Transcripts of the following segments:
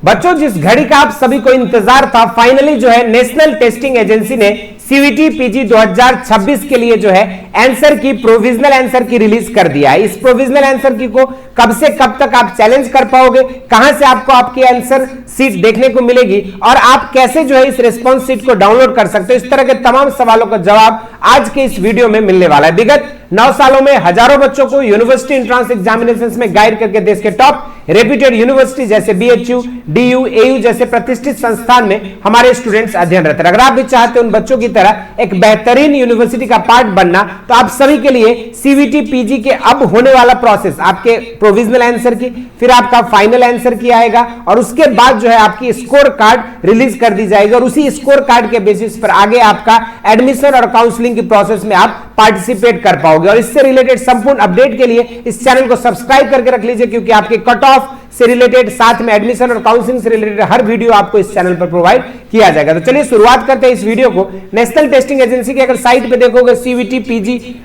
बच्चों, जिस घड़ी का आप सभी को इंतजार था, फाइनली जो है नेशनल टेस्टिंग एजेंसी ने सीवीटी पीजी 2026 के लिए जो है आंसर की, प्रोविजनल आंसर की रिलीज कर दिया है। इस प्रोविजनल आंसर की को कब से कब तक आप चैलेंज कर पाओगे, कहां से आपको आपकी आंसर सीट देखने को मिलेगी और आप कैसे जो है इस रिस्पॉन्स सीट को डाउनलोड कर सकते हो, इस तरह के तमाम सवालों का जवाब आज के इस वीडियो में मिलने वाला है। विगत 9 सालों में हजारों बच्चों को यूनिवर्सिटी एंट्रेंस एग्जामिनेशंस में गाइड करके देश के टॉप रेप्यूटेड यूनिवर्सिटी जैसे बीएचयू, डीयू, एयू जैसे प्रतिष्ठित संस्थान में हमारे स्टूडेंट्स अध्ययनरत हैं। अगर आप भी चाहते हैं उन बच्चों की तरह एक बेहतरीन यूनिवर्सिटी का पार्ट बनना, तो आप सभी के लिए सीवीटी पीजी के अब होने वाला प्रोसेस, आपके प्रोविजनल आंसर की, फिर आपका फाइनल आंसर की आएगा और उसके बाद जो है आपकी स्कोर कार्ड रिलीज कर दी जाएगी और उसी स्कोर कार्ड के बेसिस पर आगे आपका एडमिशन और काउंसलिंग की प्रोसेस में आप पार्टिसिपेट कर पाओगे। और इससे रिलेटेड संपूर्ण अपडेट के लिए इस चैनल को सब्सक्राइब करके रख लीजिए, क्योंकि आपके कट ऑफ से रिलेटेड, साथ में एडमिशन और काउंसलिंग से रिलेटेड हर वीडियो आपको इस चैनल पर प्रोवाइड किया जाएगा। तो चलिए शुरुआत करते हैं इस वीडियो को। नेशनल टेस्टिंग एजेंसी की अगर साइट पे देखोगे, सीवीटी पीजी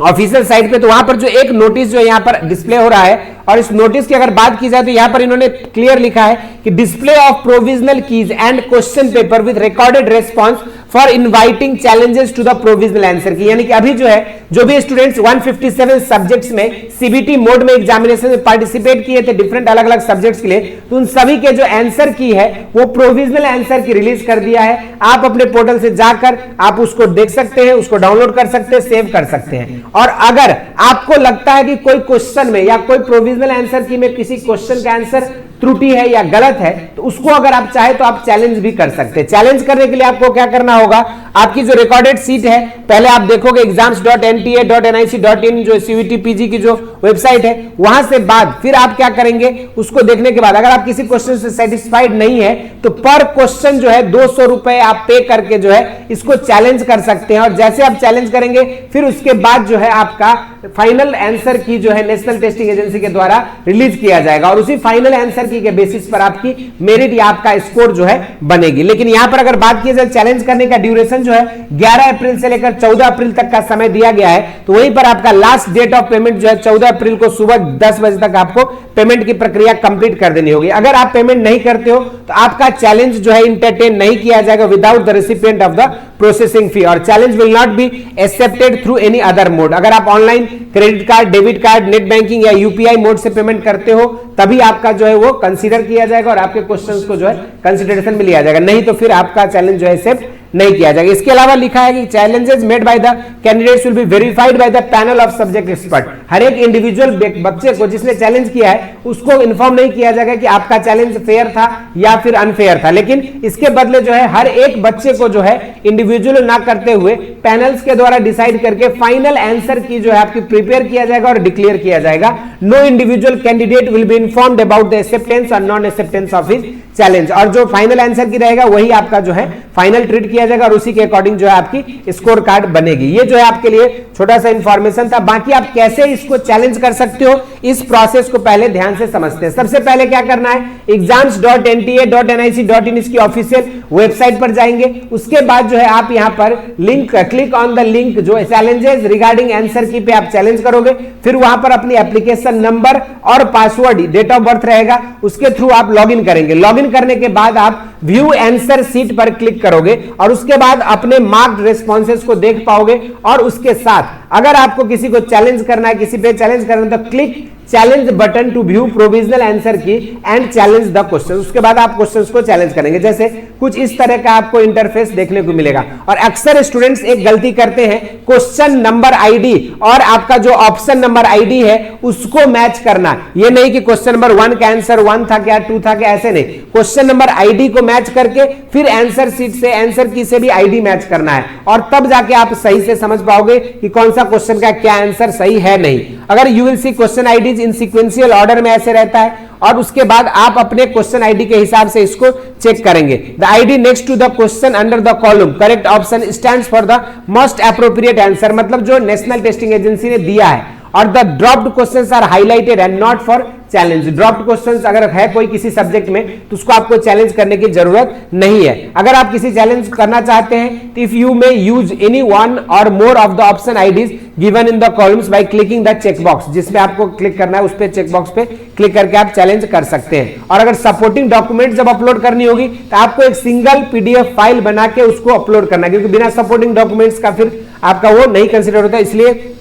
ऑफिशियल साइट पे, तो वहां पर जो एक नोटिस जो यहां पर डिस्प्ले हो रहा है, और इस नोटिस की अगर बात की जाए तो यहां पर इन्होंने क्लियर लिखा है कि display of provisional keys and question paper with recorded response for inviting challenges to the provisional answer key. यानी कि अभी जो है जो भी स्टूडेंट्स 157 सब्जेक्ट्स में सीबीटी मोड में एग्जामिनेशन में पार्टिसिपेट किए थे डिफरेंट अलग अलग सब्जेक्ट्स के लिए, तो उन सभी के जो आंसर की है वो प्रोविजनल आंसर की रिलीज कर दिया है। आप अपने पोर्टल से जाकर आप उसको देख सकते हैं, उसको डाउनलोड कर सकते हैं, सेव कर सकते हैं। और अगर आपको लगता है कि कोई क्वेश्चन में या कोई प्रोविजनल आंसर की में किसी क्वेश्चन का आंसर त्रुटि है या गलत है, तो उसको अगर आप चाहे तो आप चैलेंज भी कर सकते हैं। चैलेंज करने के लिए आपको क्या करना होगा, आपकी जो रिकॉर्डेड सीट है, पहले आप देखोगे exams.nta.nic.in जो सीवीटी पीजी की जो वेबसाइट है, वहां से बाद फिर आप क्या करेंगे, उसको देखने के बाद अगर आप किसी क्वेश्चन से सेटिस्फाइड नहीं है तो पर क्वेश्चन जो है 200 रुपए आप पे करके जो है इसको चैलेंज कर सकते हैं। और जैसे आप चैलेंज करेंगे फिर उसके बाद जो है आपका फाइनल आंसर की जो है नेशनल टेस्टिंग एजेंसी के द्वारा रिलीज किया जाएगा और उसी फाइनल आंसर की के बेसिस पर आपकी मेरिट या आपका स्कोर जो है बनेगी। लेकिन यहां पर अगर बात की जाए चैलेंज करने का ड्यूरेशन जो है 11 अप्रैल से लेकर 14 अप्रैल तक का समय दिया गया है, तो वहीं पर आपका लास्ट डेट ऑफ पेमेंट जो है 14 अप्रैल को सुबह 10 बजे तक आपको पेमेंट की प्रक्रिया कंप्लीट कर देनी होगी। अगर आप पेमेंट नहीं करते हो तो आपका चैलेंज जो है इंटरटेन नहीं किया जाएगा without the recipient of the processing fee, और challenge will not be accepted through any other mode. अगर आप online credit card, debit card, net banking या यूपीआई मोड से पेमेंट करते हो तभी आपका जो है वो कंसीडर किया जाएगा और आपके क्वेश्चंस को जो है कंसीडरेशन में लिया जाएगा, नहीं तो फिर आपका चैलेंज जो है एक्सेप्ट नहीं किया जाएगा। इसके अलावा लिखा है कि challenges made by the candidates will be verified by the panel of subject expert. हर एक इंडिविजुअल बच्चे को जिसने चैलेंज किया है उसको इन्फॉर्म नहीं किया जाएगा कि आपका चैलेंज फेयर था या फिर अनफेयर था, लेकिन इसके बदले जो है हर एक बच्चे को जो है इंडिविजुअल ना करते हुए पैनल्स के द्वारा डिसाइड करके फाइनल आंसर की जो है आपकी प्रिपेयर किया जाएगा और डिक्लेयर किया जाएगा। No individual candidate will be informed about the acceptance और non acceptance of his challenge, और जो फाइनल आंसर की रहेगा वही आपका जो है फाइनल ट्रीट किया जाएगा और उसी के अकॉर्डिंग जो है आपकी स्कोर कार्ड बनेगी। ये जो है आपके लिए छोटा सा इंफॉर्मेशन था। बाकी आप कैसे इसको चैलेंज कर सकते हो इस प्रोसेस को पहले ध्यान से समझते हैं। सबसे पहले क्या करना है, exams.nta.nic.in इसकी ऑफिशियल वेबसाइट पर जाएंगे। उसके बाद जो है आप यहां पर link, click on the link जो चैलेंजेस रिगार्डिंग आंसर की पे आप चैलेंज करोगे, फिर वहां पर अपनी एप्लीकेशन नंबर और पासवर्ड, डेट ऑफ बर्थ रहेगा, उसके थ्रू आप लॉगिन करेंगे। लॉगिन करने के बाद आप व्यू आंसर सीट पर क्लिक करोगे और उसके बाद अपने मार्क्ड रेस्पॉन्सेस को देख पाओगे। और उसके साथ अगर आपको किसी को चैलेंज करना है, किसी पे चैलेंज करना है, तो click challenge button to view provisional answer key and challenge the question. उसके बाद आप क्वेश्चंस को चैलेंज करेंगे। जैसे कुछ इस तरह का आपको इंटरफेस देखने को मिलेगा। और अक्सर स्टूडेंट्स एक गलती करते हैं, क्वेश्चन नंबर आईडी और आपका जो ऑप्शन नंबर आईडी है उसको मैच करना। ये नहीं कि क्वेश्चन नंबर 1 का आंसर 1 था क्या, 2 था क्या, ऐसे नहीं। क्वेश्चन नंबर आईडी को मैच करके फिर आंसर सीट से, आंसर की से भी आईडी मैच करना है, और तब जाके आप सही से समझ पाओगे कि कौन सा क्वेश्चन का क्या आंसर सही है नहीं। अगर you will see question IDs in sequential order में ऐसे रहता है, और उसके बाद आप अपने क्वेश्चन आईडी के हिसाब से इसको चेक करेंगे। The ID next to the question under the column correct option stands for the most appropriate answer, मतलब जो नेशनल टेस्टिंग एजेंसी ने दिया है, और the dropped questions are highlighted and not for challenge. Dropped questions अगर है कोई किसी सब्जेक्ट में तो उसको आपको चैलेंज करने की जरूरत नहीं है। अगर आप किसी चैलेंज करना चाहते हैं तो if you may use any one or more of the option IDs given in the columns by clicking the check box, जिसमें आपको क्लिक करना है उस पे चेक बॉक्स पे क्लिक करके आप चैलेंज कर सकते हैं। और अगर सपोर्टिंग डॉक्यूमेंट जब अपलोड करनी होगी तो आपको एक सिंगल पीडीएफ फाइल बना के उसको अपलोड करना है, क्योंकि बिना सपोर्टिंग डॉक्यूमेंट्स का फिर आपका वो नहीं कंसीडर होता, इसलिए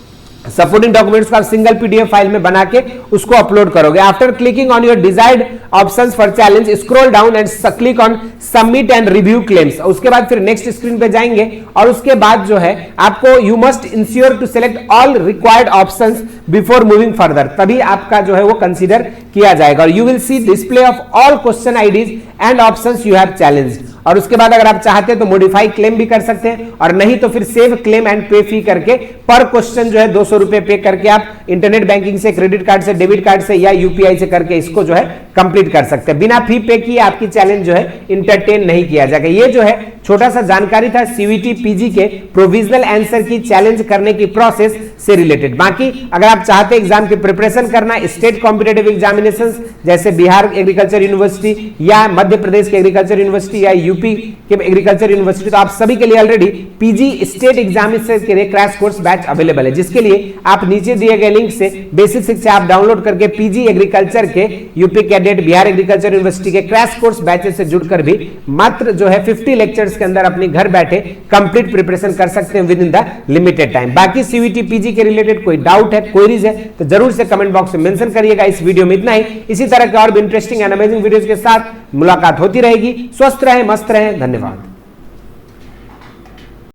सपोर्टिंग डॉक्यूमेंट्स का सिंगल पीडीएफ फाइल में बना के उसको अपलोड करोगे। After clicking on your desired options for challenge scroll down and click on submit and review claims. उसके बाद फिर नेक्स्ट स्क्रीन पे जाएंगे और उसके बाद जो है आपको you must ensure to select all required options before moving further, तभी आपका जो है वो कंसीडर किया जाएगा। और you will see display of all question IDs and options you have challenged. और उसके बाद अगर आप चाहते हैं तो मॉडिफाई क्लेम भी कर सकते हैं, और नहीं तो फिर सेव क्लेम एंड पे फी करके पर क्वेश्चन जो है 200 रुपए पे करके आप इंटरनेट बैंकिंग से, क्रेडिट कार्ड से, डेबिट कार्ड से या यूपीआई से करके इसको जो है कंप्लीट कर सकते हैं। बिना फी पे किए आपकी चैलेंज जो है इंटरटेन नहीं किया जाएगा। ये जो है छोटा सा जानकारी था सीवीटी पीजी के प्रोविजनल आंसर की चैलेंज करने की प्रोसेस से रिलेटेड। बाकी अगर आप चाहते हैं एग्जाम की प्रिपरेशन करना, स्टेट कॉम्पिटेटिव एग्जामिनेशंस जैसे बिहार एग्रीकल्चर यूनिवर्सिटी या मध्य प्रदेश के एग्रीकल्चर यूनिवर्सिटी या यूपी के एग्रीकल्चर यूनिवर्सिटी, तो आप सभी के लिए ऑलरेडी पीजी स्टेट एग्जामिनेशन के लिए क्रैश कोर्स बैच अवेलेबल है, जिसके लिए आप नीचे दिए गए लिंक से बेसिक शिक्षा आप डाउनलोड करके पीजी एग्रीकल्चर के UP cadet Bihar agriculture university के क्रैश कोर्स बैचेस से जुड़कर भी मात्र जो है 50 लेक्चर्स के अंदर अपनी घर बैठे कंप्लीट प्रिपरेशन कर सकते हैं with in the limited time. बाकी सीवीटी पीजी के रिलेटेड कोई डाउट है, क्वेरीज है तो जरूर से कमेंट बॉक्स में मेंशन करिएगा। इस वीडियो में इतना ही, इसी तरह के और भी इंटरेस्टिंग एंड अमेजिंग वीडियोस के साथ मुलाकात होती रहेगी। स्वस्थ रहें, मस्त रहें, धन्यवाद।